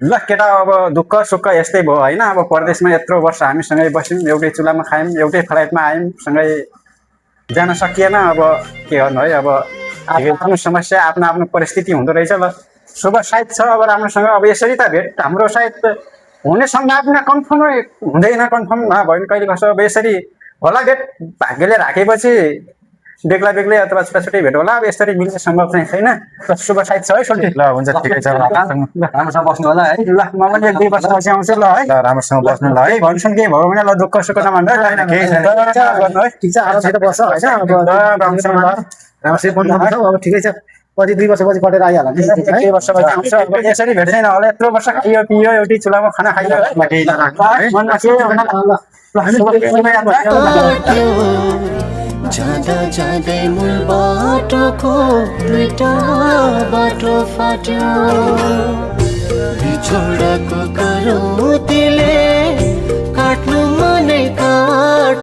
ल केटा अब दुःख सुख यस्तै भयो होइन अब परदेशमा यत्रो वर्ष हामीसँगै बस्यौँ एउटै चुल्हामा खायौँ एउटै फ्लाइटमा आयौँ सँगै जान सकिएन अब के गर्नु है अब आफ्नो समस्या आफ्नो आफ्नो परिस्थिति हुँदो रहेछ ल शुभ सायद छ अब राम्रोसँग अब यसरी त भेट हाम्रो सायद हुने सम्भावना कन्फर्मै हुँदैन कन्फर्म नभए पनि कहिले कसो अब यसरी होला भेट भाग्यले राखेपछि बेग्ला बेग्लै अथवा छुट्टा छुट्टै भेट होला अब यसरी मिल्ने सम्भव चाहिँ छैन र शुभ सायद छ है सोल्टी ल हुन्छ ठिकै छ राम्रोसँग बस्नु होला है ल म पनि 1-2 वर्षपछि आउँछु ल है ल राम्रोसँग बस्नु ल है भन्छन् के भयो भने ल दुःख सुख नभन्दा केही छैन। गर्नु है ठिक छ आरामसित बस्छ होइन अब राम्रोसँग ल राम्रोसित बस्नु अब ठिकै छ पछि 2 वर्षपछि कटेर आइहाल्ला नि है 2 वर्षपछि आउँछ अब यसरी भेट छैन होला यत्रो वर्ष खाइयो पियो एउटै चुल्हामा खाना खाइयो केही नराख्नु है मनमा के जाँदा जाँदै मूल बाटोको दुईटा बाटो फाट्यो बिछोडको करौँ दिल